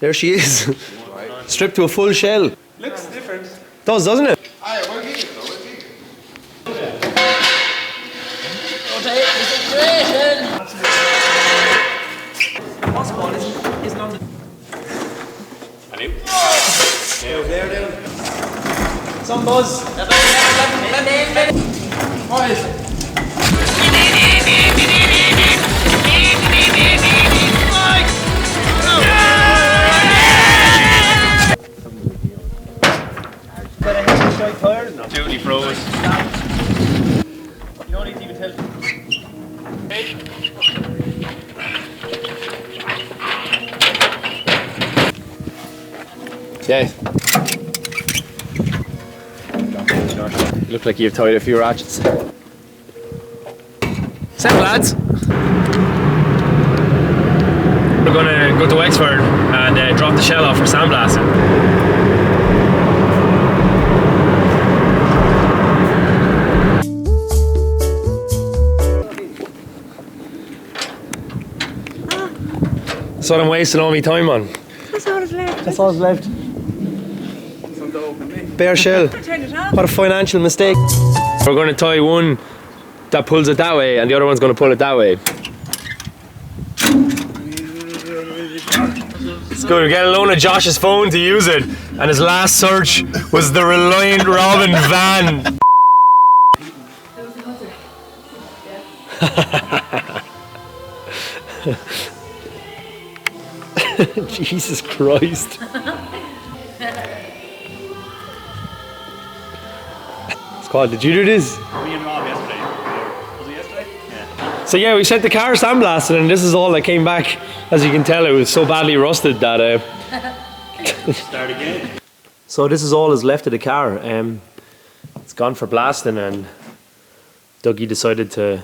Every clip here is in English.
There she is. Stripped to a full shell. Looks different. Does, doesn't it? Aye, we'll keep it though, we'll keep it. Isn't on the... There. Some buzz. What is it? Duty froze. You don't need to even tell. Yeah. You look like you've tied a few ratchets. Same lads. We're gonna go to Wexford and drop the shell off for sandblasting. That's what I'm wasting all my time on. That's all that's left. That's all that's left. Bare shell. Turn it on. What a financial mistake. We're going to tie one that pulls it that way and the other one's going to pull it that way. It's good. We get a loan of Josh's phone to use it, and his last search was the Reliant Robin van. Jesus Christ. Scott, did you do this? Me and Rob yesterday. Was it yesterday? Yeah. So yeah, we sent the car sandblasted and this is all that came back. As you can tell, it was so badly rusted that... Start again. So this is all that's left of the car. It's gone for blasting and Dougie decided to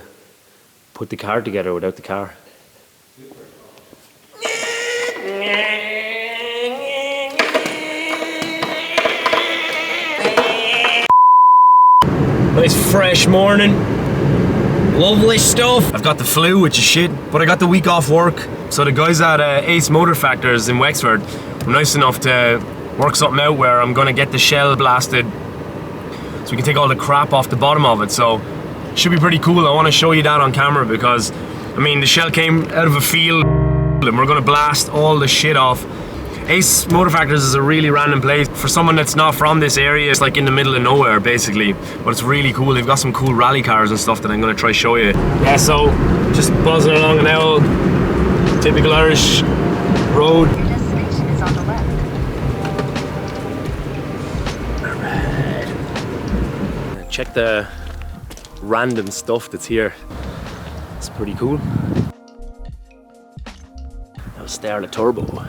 put the car together without the car. Nice fresh morning. Lovely stuff. I've got the flu, which is shit, but I got the week off work. So the guys at Ace Motorfactors in Wexford were nice enough to work something out where I'm gonna get the shell blasted so we can take all the crap off the bottom of it. So it should be pretty cool. I want to show you that on camera because, I mean, the shell came out of a field and we're gonna blast all the shit off. Ace Motorfactors is a really random place. For someone that's not from this area, it's like in the middle of nowhere basically, but it's really cool. They've got some cool rally cars and stuff that I'm gonna try show you. Yeah, so just buzzing along an old typical Irish road. Your destination is on the left. Check the random stuff that's here. It's pretty cool. Now start a turbo.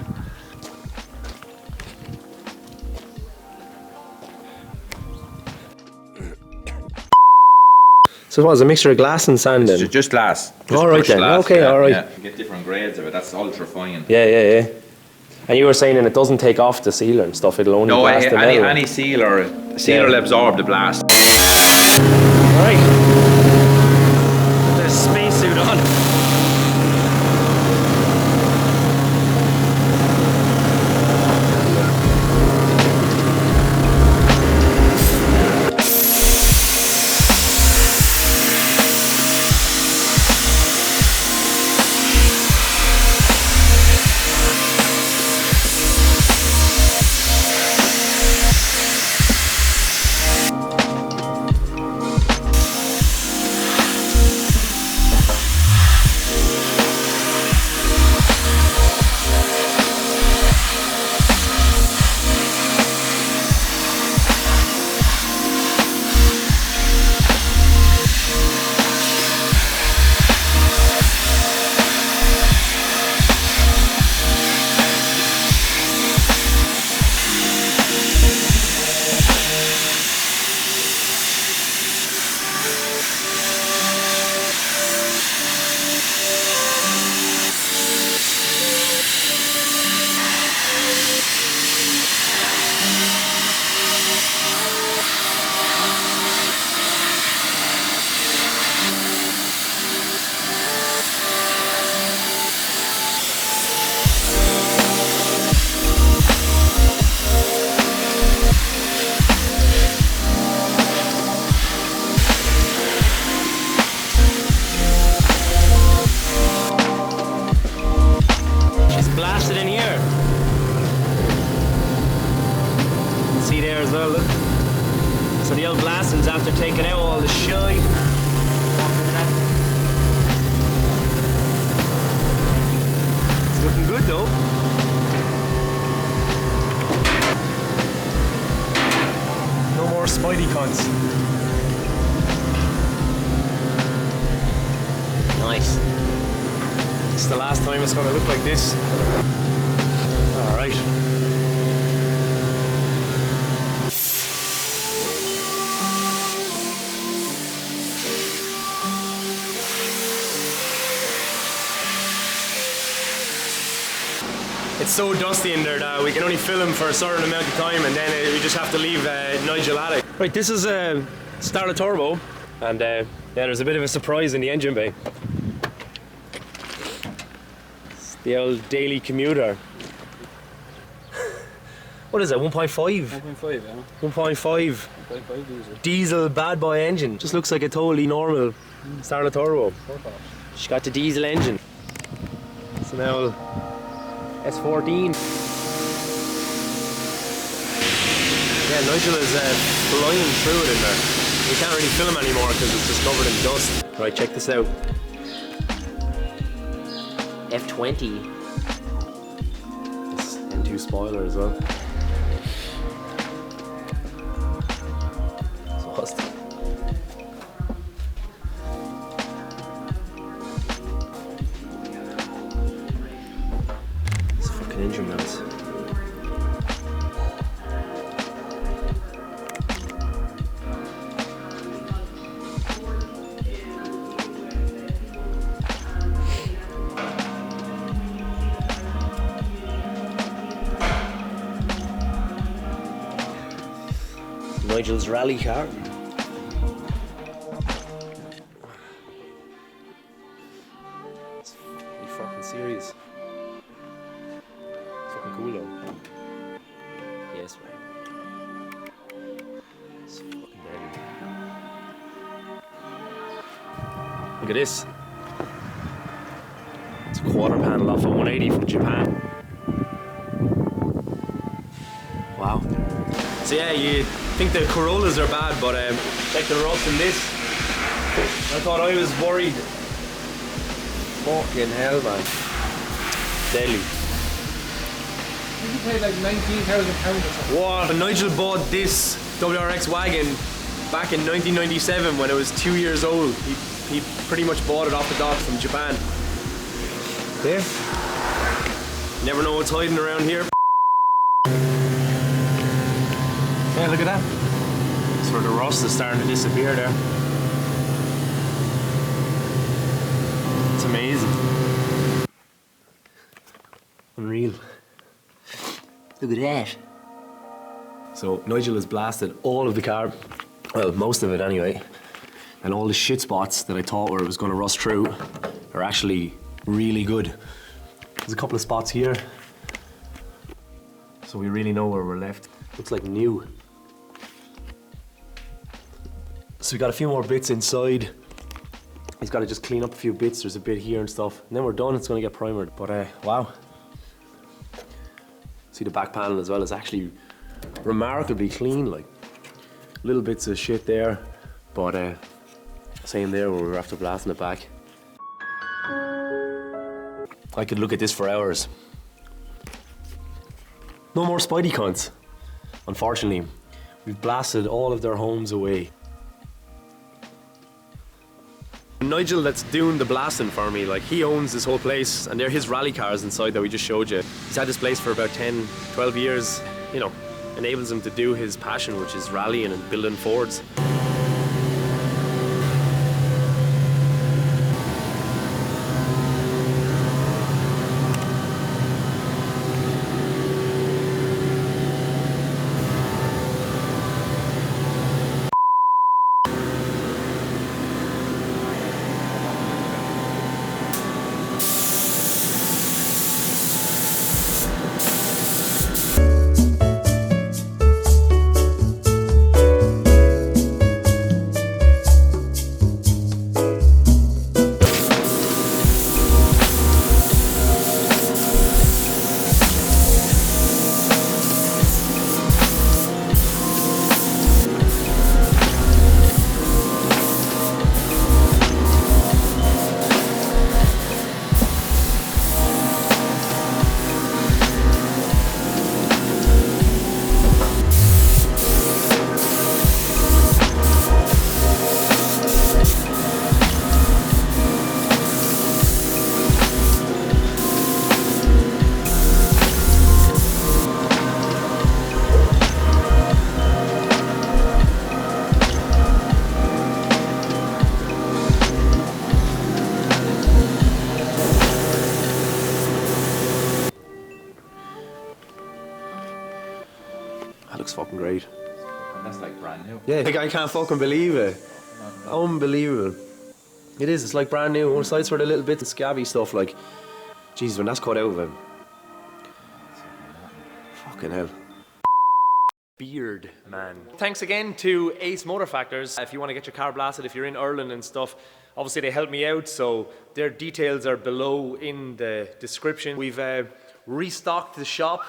So it was a mixture of glass and sand then? Just glass. All right then, okay, yeah, all right. Yeah. You get different grades of it, that's ultra fine. Yeah. And you were saying and it doesn't take off the sealer and stuff, it'll only blast the metal. any sealer will absorb the blast. Alright. Put the spacesuit on. after taking out all the shite. It's looking good though. No more Spidey cunts. Nice. It's the last time it's going to look like this. Alright. It's so dusty in there that we can only film for a certain amount of time and then we just have to leave Nigel at it. Right, this is a starter turbo and yeah, there's a bit of a surprise in the engine bay. It's the old daily commuter. What is that, 1.5? 1.5, yeah. 1.5 1.5 diesel. diesel bad boy engine. Just looks like a totally normal starter turbo. She's got the diesel engine. It's an old S14. Yeah, Nigel is flying through it in there. We can't really film anymore because it's just covered in dust. Right, check this out. F20. This M2 spoiler as well. Exhaust. It's fucking engine mounts. Nigel's rally car. It's really fucking serious. It's fucking cool though. Yes, man. It's fucking deadly. Look at this. It's a quarter panel off a 180 from Japan. Wow. So yeah, you think the Corollas are bad, but check the rust in this. I thought I was worried. Fucking hell, man. Deadly. You paid like £19,000 or something. What? When Nigel bought this WRX wagon back in 1997 when it was 2 years old, he pretty much bought it off the dock from Japan. Yeah. Never know what's hiding around here. Yeah, look at that. Sort of the rust is starting to disappear there. It's amazing. Unreal. Look at that. So Nigel has blasted all of the car, well, most of it anyway, and all the shit spots that I thought were was going to rust through are actually really good. There's a couple of spots here, so we really know where we're left. Looks like new. So we got a few more bits inside. He's got to just clean up a few bits. There's a bit here and stuff. And then we're done, it's going to get primered. But wow. See the back panel as well, it's actually remarkably clean, like. Little bits of shit there, but same there where we were after blasting it back. I could look at this for hours. No more Spidey cunts. Unfortunately, we've blasted all of their homes away. Nigel that's doing the blasting for me, like he owns this whole place and they're his rally cars inside that we just showed you. He's had this place for about 10, 12 years, you know, enables him to do his passion, which is rallying and building Fords. fucking great. And that's like brand new. Yeah, like, I can't fucking believe it. Unbelievable. It is, it's like brand new. One side's for the little bits of scabby stuff, like, Jesus, when that's cut out of it. Fucking hell. Beard man. Thanks again to Ace Motorfactors. If you want to get your car blasted, if you're in Ireland and stuff, obviously they helped me out, so their details are below in the description. We've restocked the shop.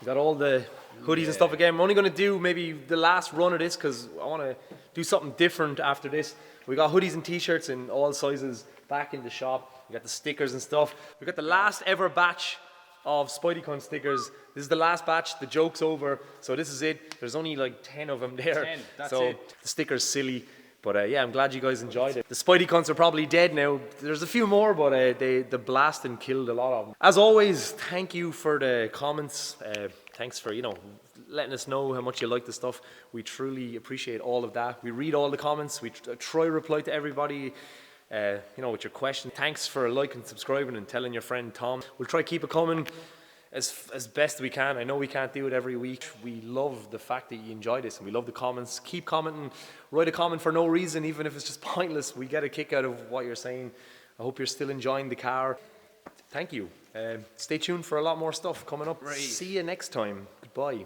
We got all the hoodies and stuff again. I'm only going to do maybe the last run of this because I want to do something different after this. We got hoodies and t-shirts in all sizes back in the shop. We got the stickers and stuff. We got the last ever batch of SpideyCon stickers. This is the last batch, the joke's over, so this is it. There's only like 10 of them there. 10, that's so it. the sticker's silly, but yeah, I'm glad you guys enjoyed it. The SpideyCons are probably dead now. There's a few more, but the blasting killed a lot of them. As always, thank you for the comments. Thanks for, you know, letting us know how much you like the stuff. We truly appreciate all of that. We read all the comments. We try to reply to everybody. You know, with your question. Thanks for liking, subscribing, and telling your friend Tom. We'll try to keep it coming as best we can. I know we can't do it every week. We love the fact that you enjoy this, and we love the comments. Keep commenting. Write a comment for no reason, even if it's just pointless. We get a kick out of what you're saying. I hope you're still enjoying the car. Thank you. Stay tuned for a lot more stuff coming up. Right. See you next time. Goodbye.